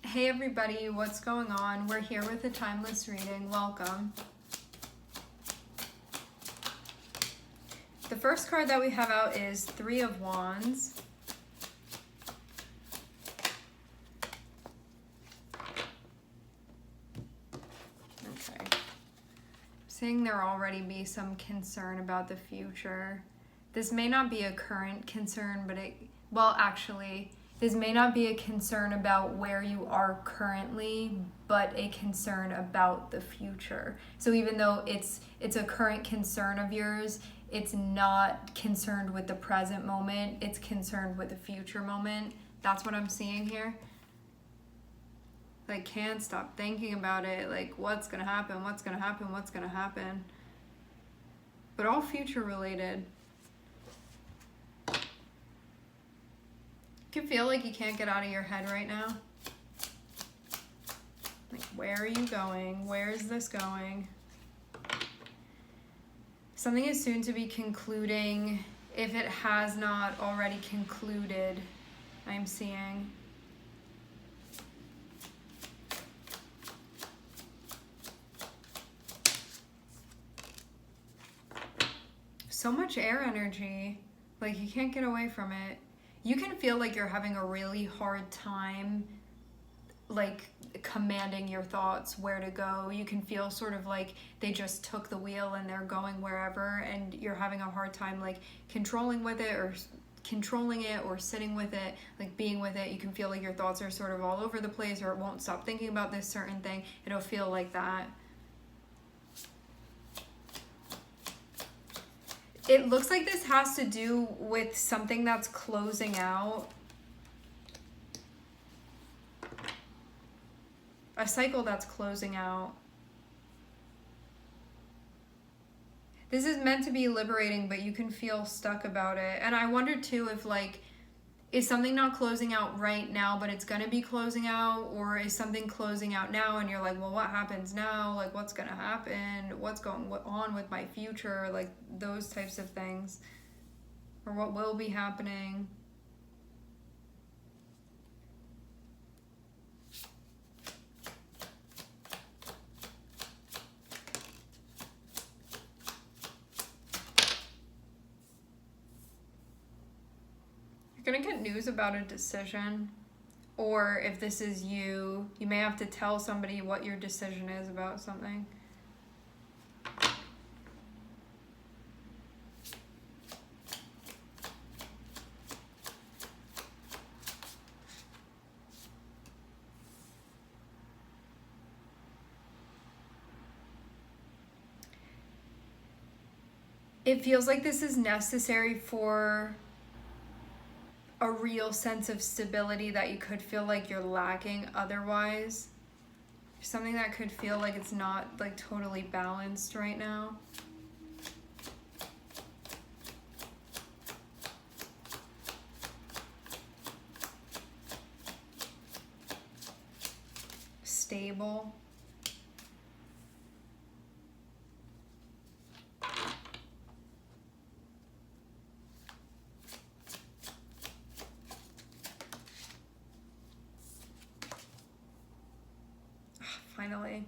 Hey everybody, what's going on? We're here with a timeless reading. Welcome. The first card that we have out is Three of Wands. Okay. Seeing there already be some concern about the future. This may not be a current concern, but this may not be a concern about where you are currently, but a concern about the future. So even though it's a current concern of yours, it's not concerned with the present moment, it's concerned with the future moment. That's what I'm seeing here. Like, can't stop thinking about it, like what's gonna happen, what's gonna happen, what's gonna happen. But all future related. You can feel like you can't get out of your head right now. Like, where are you going? Where is this going? Something is soon to be concluding, if it has not already concluded, I'm seeing. So much air energy, like you can't get away from it. You can feel like you're having a really hard time, like commanding your thoughts where to go. You can feel sort of like they just took the wheel and they're going wherever, and you're having a hard time like controlling it or sitting with it, like being with it. You can feel like your thoughts are sort of all over the place, or it won't stop thinking about this certain thing. It'll feel like that. It looks like this has to do with something that's closing out. A cycle that's closing out. This is meant to be liberating, but you can feel stuck about it. And I wonder too if like, is something not closing out right now, but it's gonna be closing out? Or is something closing out now and you're like, well, what happens now? Like, what's gonna happen? What's going on with my future? Like, those types of things. Or what will be happening. Gonna get news about a decision, or if this is you may have to tell somebody what your decision is about something. It feels like this is necessary for a real sense of stability that you could feel like you're lacking otherwise. Something that could feel like it's not like totally balanced right now. Stable. Finally.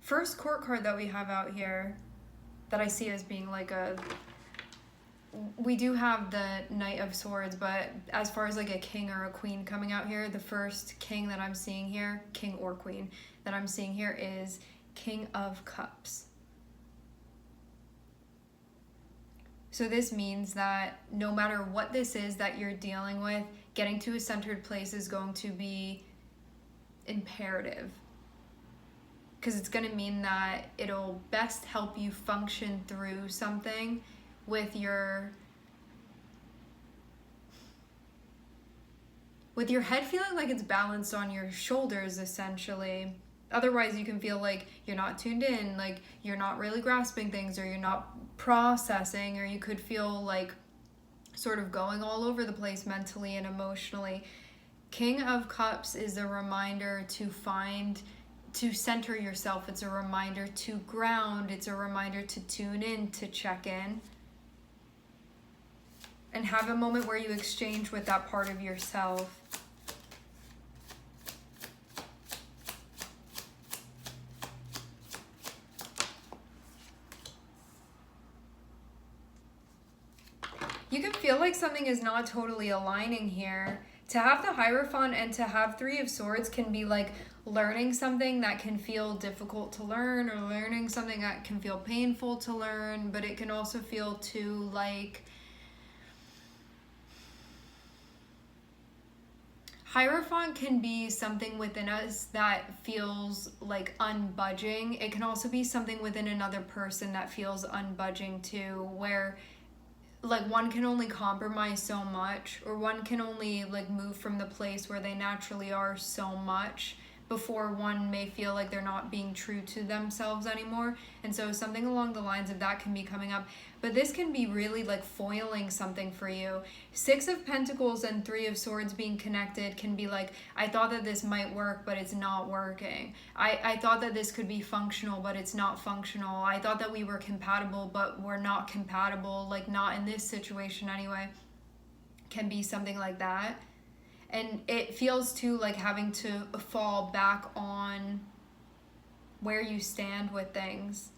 First court card that we have out here that I see as being like we do have the Knight of Swords, but as far as like a king or a queen coming out here, the first king that I'm seeing here, king or queen that I'm seeing here, is King of Cups. So this means that no matter what this is that you're dealing with, getting to a centered place is going to be imperative. Because it's going to mean that it'll best help you function through something with your head feeling like it's balanced on your shoulders, essentially. Otherwise, you can feel like you're not tuned in, like you're not really grasping things, or you're not processing, or you could feel like sort of going all over the place mentally and emotionally. King of Cups is a reminder to center yourself. It's a reminder to ground. It's a reminder to tune in, to check in, and have a moment where you exchange with that part of yourself. feel like something is not totally aligning here. To have the Hierophant and to have Three of Swords can be like learning something that can feel difficult to learn, or learning something that can feel painful to learn, but it can also feel too like Hierophant can be something within us that feels like unbudging. It can also be something within another person that feels unbudging too, where like one can only compromise so much, or one can only like move from the place where they naturally are so much before one may feel like they're not being true to themselves anymore. And so something along the lines of that can be coming up, but this can be really like foiling something for you. Six of Pentacles and Three of Swords being connected can be like, I thought that this might work, but it's not working. I thought that this could be functional, but it's not functional. I thought that we were compatible, but we're not compatible, like not in this situation anyway. Can be something like that. And it feels too like having to fall back on where you stand with things.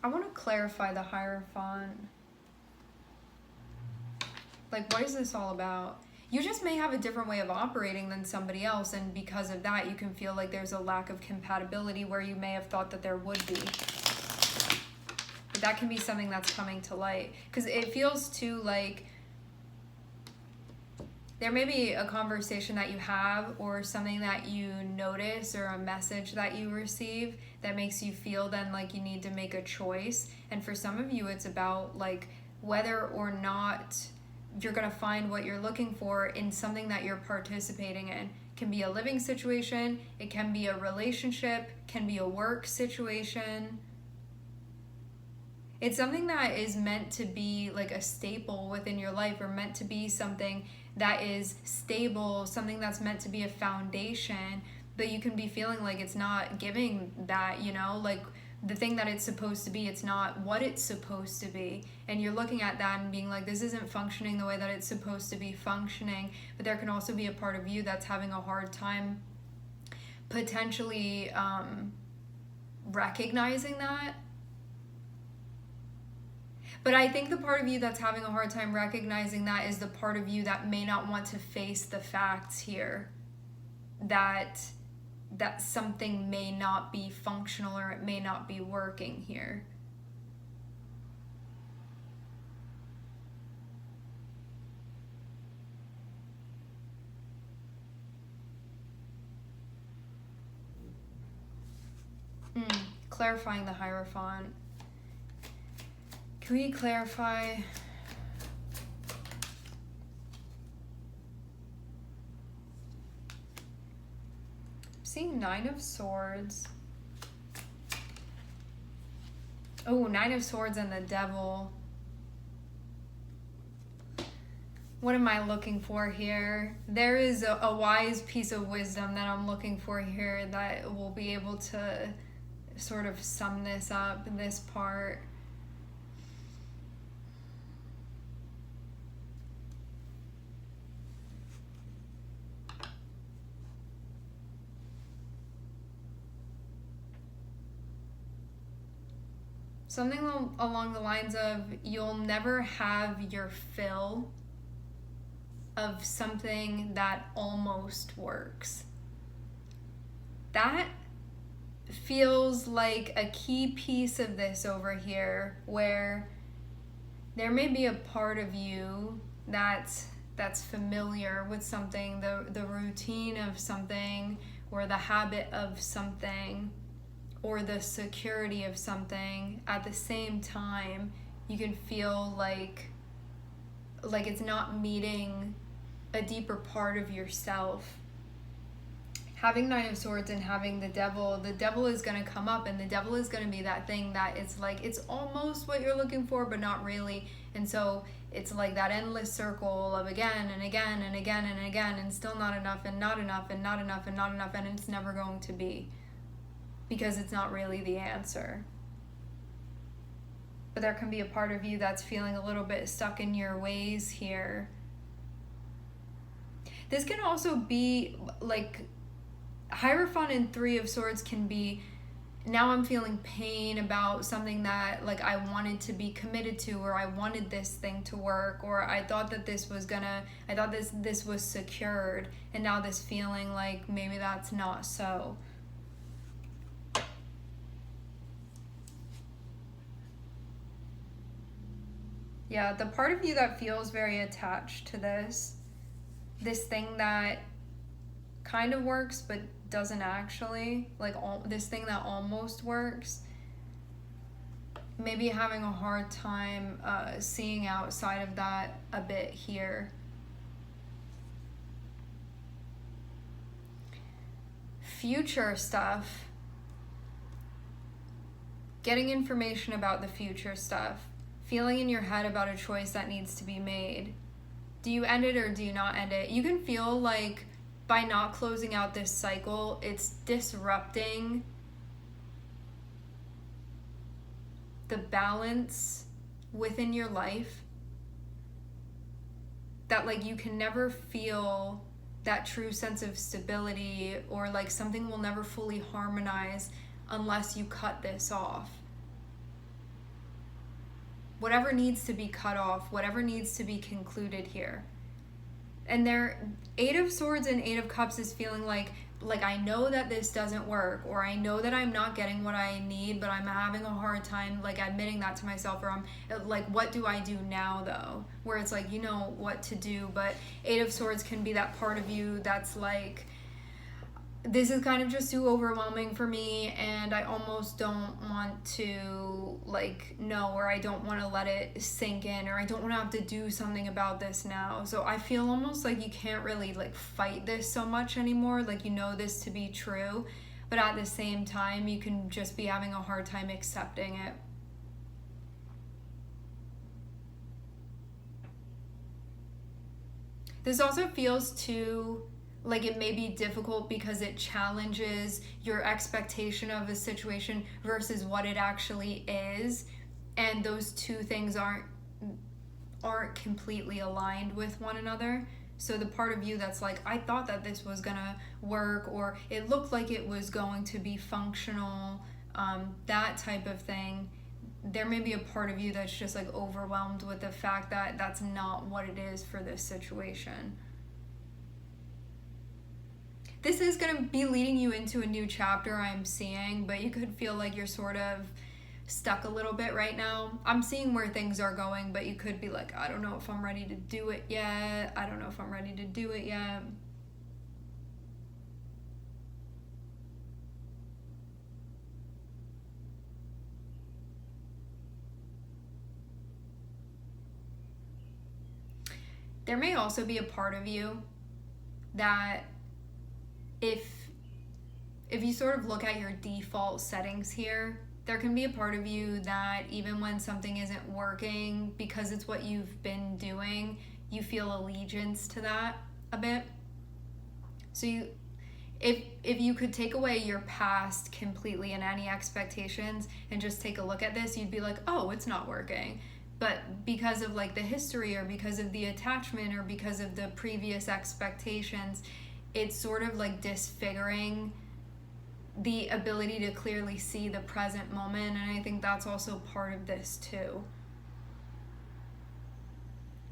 I want to clarify the Hierophant. Like, what is this all about? You just may have a different way of operating than somebody else, and because of that, you can feel like there's a lack of compatibility where you may have thought that there would be. But that can be something that's coming to light. Because it feels too like there may be a conversation that you have, or something that you notice, or a message that you receive that makes you feel then like you need to make a choice. And for some of you, it's about like whether or not you're going to find what you're looking for in something that you're participating in. It can be a living situation, it can be a relationship, can be a work situation. It's something that is meant to be like a staple within your life, or meant to be something that is stable, something that's meant to be a foundation, but you can be feeling like it's not giving that, you know, like the thing that it's supposed to be, it's not what it's supposed to be. And you're looking at that and being like, this isn't functioning the way that it's supposed to be functioning. But there can also be a part of you that's having a hard time potentially recognizing that. But I think the part of you that's having a hard time recognizing that is the part of you that may not want to face the facts here, that something may not be functional, or it may not be working here. Clarifying the Hierophant. Can we clarify? Seeing Nine of Swords. Oh, Nine of Swords and the Devil. What am I looking for here? There is a wise piece of wisdom that I'm looking for here that will be able to sort of sum this up, this part. Something along the lines of, you'll never have your fill of something that almost works. That feels like a key piece of this over here, where there may be a part of you that's familiar with something, the routine of something, or the habit of something, or the security of something. At the same time, you can feel like it's not meeting a deeper part of yourself. Having Nine of Swords and having the Devil is going to come up, and the Devil is going to be that thing that it's like it's almost what you're looking for, but not really. And so it's like that endless circle of again and again and again and again, and still not enough, and not enough, and not enough, and not enough, and it's never going to be, because it's not really the answer. But there can be a part of you that's feeling a little bit stuck in your ways here. This can also be like Hierophant and Three of Swords can be, now I'm feeling pain about something that like I wanted to be committed to, or I wanted this thing to work, or I thought that I thought this was secured, and now this feeling like maybe that's not so. Yeah, the part of you that feels very attached to this thing that kind of works but doesn't actually, like this thing that almost works, maybe having a hard time seeing outside of that a bit here. Future stuff, getting information about the future stuff, feeling in your head about a choice that needs to be made. Do you end it or do you not end it? You can feel like by not closing out this cycle, it's disrupting the balance within your life, that like you can never feel that true sense of stability, or like something will never fully harmonize unless you cut this off. Whatever needs to be cut off, whatever needs to be concluded here. And there, Eight of Swords and Eight of Cups is feeling like I know that this doesn't work, or I know that I'm not getting what I need, but I'm having a hard time like admitting that to myself, or I'm like, what do I do now though? Where it's like, you know what to do, but Eight of Swords can be that part of you that's like, this is kind of just too overwhelming for me, and I almost don't want to like know, or I don't want to let it sink in, or I don't want to have to do something about this now. So I feel almost like you can't really like fight this so much anymore, like you know this to be true, but at the same time you can just be having a hard time accepting it. This also feels too like it may be difficult because it challenges your expectation of a situation versus what it actually is, and those two things aren't completely aligned with one another. So the part of you that's like, I thought that this was gonna work, or it looked like it was going to be functional, that type of thing, there may be a part of you that's just like overwhelmed with the fact that that's not what it is for this situation. This is going to be leading you into a new chapter, I'm seeing, but you could feel like you're sort of stuck a little bit right now. I'm seeing where things are going, but you could be like, I don't know if I'm ready to do it yet. I don't know if I'm ready to do it yet. There may also be a part of you that if you sort of look at your default settings here, there can be a part of you that even when something isn't working, because it's what you've been doing, you feel allegiance to that a bit. So if you could take away your past completely and any expectations and just take a look at this, you'd be like, oh, it's not working. But because of like the history, or because of the attachment, or because of the previous expectations, it's sort of like disfiguring the ability to clearly see the present moment. And I think that's also part of this too.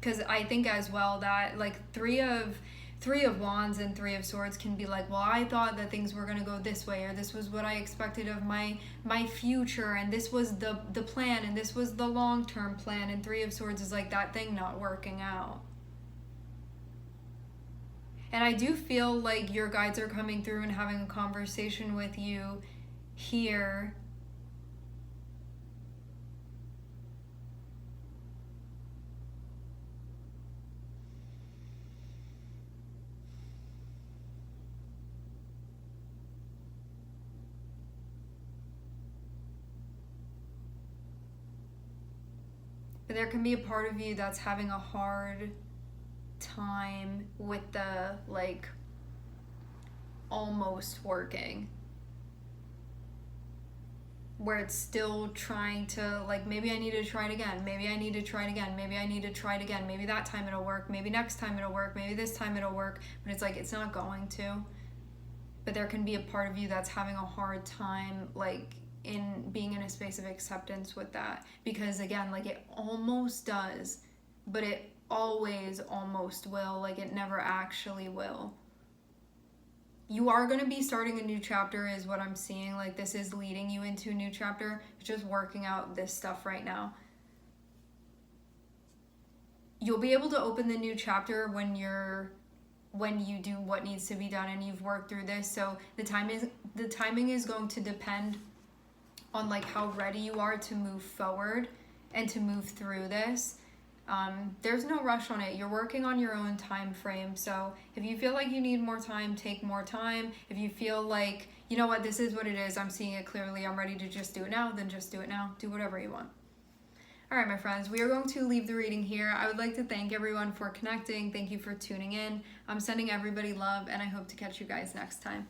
Because I think as well that like three of Wands and Three of Swords can be like, well, I thought that things were going to go this way, or this was what I expected of my future, and this was the plan, and this was the long-term plan. And Three of Swords is like that thing not working out. And I do feel like your guides are coming through and having a conversation with you here. But there can be a part of you that's having a hard time with the like almost working, where it's still trying to like, maybe I need to try it again, maybe I need to try it again, maybe I need to try it again, maybe that time it'll work, maybe next time it'll work, maybe this time it'll work, but it's like it's not going to. but there can be a part of you that's having a hard time, like, in being in a space of acceptance with that. Because again, like, it almost does, but it always almost will. Like, it never actually will. You are going to be starting a new chapter is what I'm seeing. Like, this is leading you into a new chapter. It's just working out this stuff right now. You'll be able to open the new chapter when you do what needs to be done and you've worked through this. So the timing is going to depend on, like, how ready you are to move forward and to move through this. There's no rush on it. You're working on your own time frame. So if you feel like you need more time, take more time. If you feel like, you know what, this is what it is, I'm seeing it clearly, I'm ready to just do it now, then just do it now. Do whatever you want. All right, my friends, we are going to leave the reading here. I would like to thank everyone for connecting. Thank you for tuning in. I'm sending everybody love, and I hope to catch you guys next time.